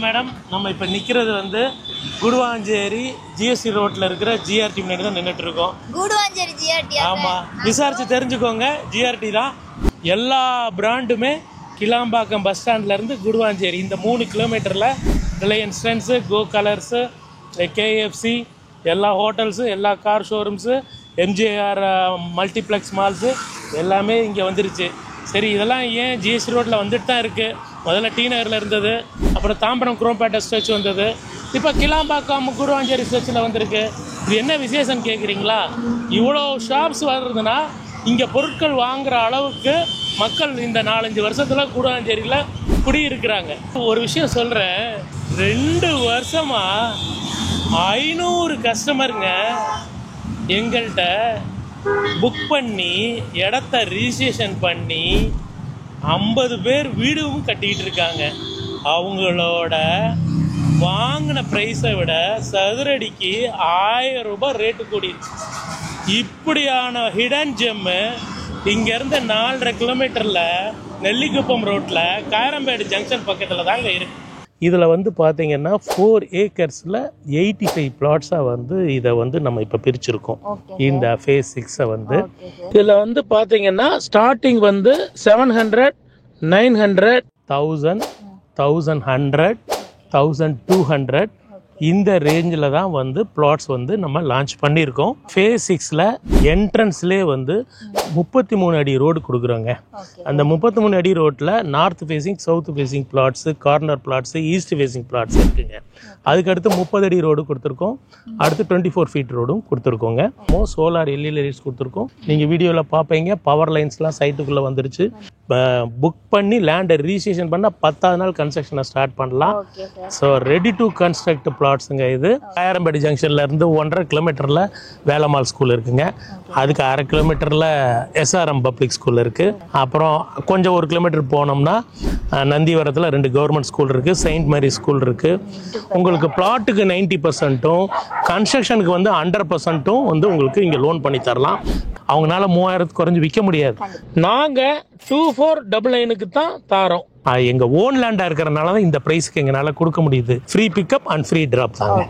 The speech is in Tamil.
மேடம், நம்ம இப்போ நிற்கிறது வந்து குடுவாஞ்சேரி ஜிஎஸ்டி ரோட்டில் இருக்கிற ஜிஆர்டி முன்னாடி தான் நின்றுட்டு இருக்கோம். குடுவாஞ்சேரி ஜிஆர்டி? ஆமாம், விசாரிச்சு தெரிஞ்சுக்கோங்க. ஜிஆர்டி தான். எல்லா பிராண்டுமே கிளாம்பாக்கம் பஸ் ஸ்டாண்ட்லேருந்து குடுவாஞ்சேரி இந்த 3 கிலோமீட்டரில் ரிலையன்ஸ் ட்ரெண்ட்ஸு, கோ கலர்ஸு, கேஎஃப்சி, எல்லா ஹோட்டல்ஸு, எல்லா car showrooms, MGR multiplex malls எல்லாமே இங்கே வந்துருச்சு. சரி, இதெல்லாம் ஏன் ஜிஎஸ்டி ரோட்டில் வந்துட்டு தான் இருக்குது. முதல்ல டி நகரில் இருந்தது, அப்புறம் தாம்பரம் குரோம்பேட்டை ஸ்ட்ரெச் வந்தது, இப்போ கிளாம்பாக்கம் குடுவாஞ்சேரி ஸ்ட்ரெச்சில் வந்திருக்கு. இது என்ன விசேஷம் கேட்குறீங்களா? இவ்வளோ ஷாப்ஸ் வர்றதுன்னா இங்கே பொருட்கள் வாங்குகிற அளவுக்கு மக்கள் இந்த 4-5 வருஷத்தில் குடுவாஞ்சேரியில் குடியிருக்கிறாங்க. ஒரு விஷயம் சொல்கிறேன், 2 வருஷமாக 500 கஸ்டமருங்க எங்கள்கிட்ட புக் பண்ணி இடத்த ரிஜிஸ்ட்ரேஷன் பண்ணி 50 பேர் வீடும் கட்டிக்கிட்டு இருக்காங்க. அவங்களோட வாங்கின ப்ரைஸை விட சதுரடிக்கு 1000 ரூபாய் ரேட்டு கூடிடுச்சு. இப்படியான ஹிடன் ஜெம்மு இங்கேருந்து 4.5 கிலோமீட்டரில் நெல்லிக்குப்பம் ரோட்டில் காரம்பேடு ஜங்ஷன் பக்கத்தில் தாங்க இருக்குது. இதில் வந்து பார்த்தீங்கன்னா 4 ஏக்கர்ஸில் 85 பிளாட்ஸாக வந்து இதை வந்து நம்ம இப்போ பிரிச்சிருக்கோம். இந்த ஃபேஸ் 6 வந்து இதில் வந்து பார்த்தீங்கன்னா ஸ்டார்டிங் வந்து 700, 900, 1000, 1100, 1200 இந்த ரேஞ்சில் தான் வந்து பிளாட்ஸ் வந்து நம்ம லான்ச் பண்ணியிருக்கோம். ஃபேஸ் 6ல் என்ட்ரன்ஸ்லேயே வந்து 33 அடி ரோடு கொடுக்குறோங்க. அந்த 33 அடி ரோட்டில் north facing, south facing plots, corner plots, east facing plots இருக்குங்க. அதுக்கடுத்து 30 அடி ரோடு கொடுத்துருக்கோம். அடுத்து 24 ஃபீட் ரோடும் கொடுத்துருக்கோங்க. சோலார் எல்இடி லைட்ஸ் கொடுத்துருக்கோம். நீங்கள் வீடியோவில் பார்ப்பீங்க, பவர் லைன்ஸ்லாம் சைட்டுக்குள்ளே வந்துருச்சு. புக் பண்ணி லேண்டை ரிஜிஸ்ட்ரேஷன் பண்ணால் 10வது நாள் கன்ஸ்ட்ரக்ஷனை ஸ்டார்ட் பண்ணலாம். ஸோ ரெடி டு கன்ஸ்ட்ரக்ட் பிளாட்ஸுங்க. இது காரம்பேடு ஜங்ஷன்ல இருந்து 1.5 கிலோமீட்டரில் வேலம்மாள் ஸ்கூல் இருக்குங்க. அதுக்கு 1/2 கிலோமீட்டரில் எஸ்ஆர்எம் பப்ளிக் ஸ்கூல் இருக்குது. அப்புறம் கொஞ்சம் 1 கிலோமீட்டர் போனோம்னா நந்திவரத்தில் 2 கவர்மெண்ட் ஸ்கூல் இருக்குது, செயின்ட் மேரி ஸ்கூல் இருக்குது. உங்களுக்கு பிளாட்டுக்கு 90%ம் கன்ஸ்ட்ரக்ஷனுக்கு வந்து 100%ம் வந்து உங்களுக்கு இங்கே லோன் பண்ணி தரலாம். அவங்களால 3000 குறைஞ்சி விற்க முடியாது. நாங்கள் 2499க்கு தான் தாரோம். எங்கள் ஓன் லேண்டாக இருக்கிறனால தான் இந்த ப்ரைஸ்க்கு எங்களால் கொடுக்க முடியுது. Free pickup and free drop தாங்க.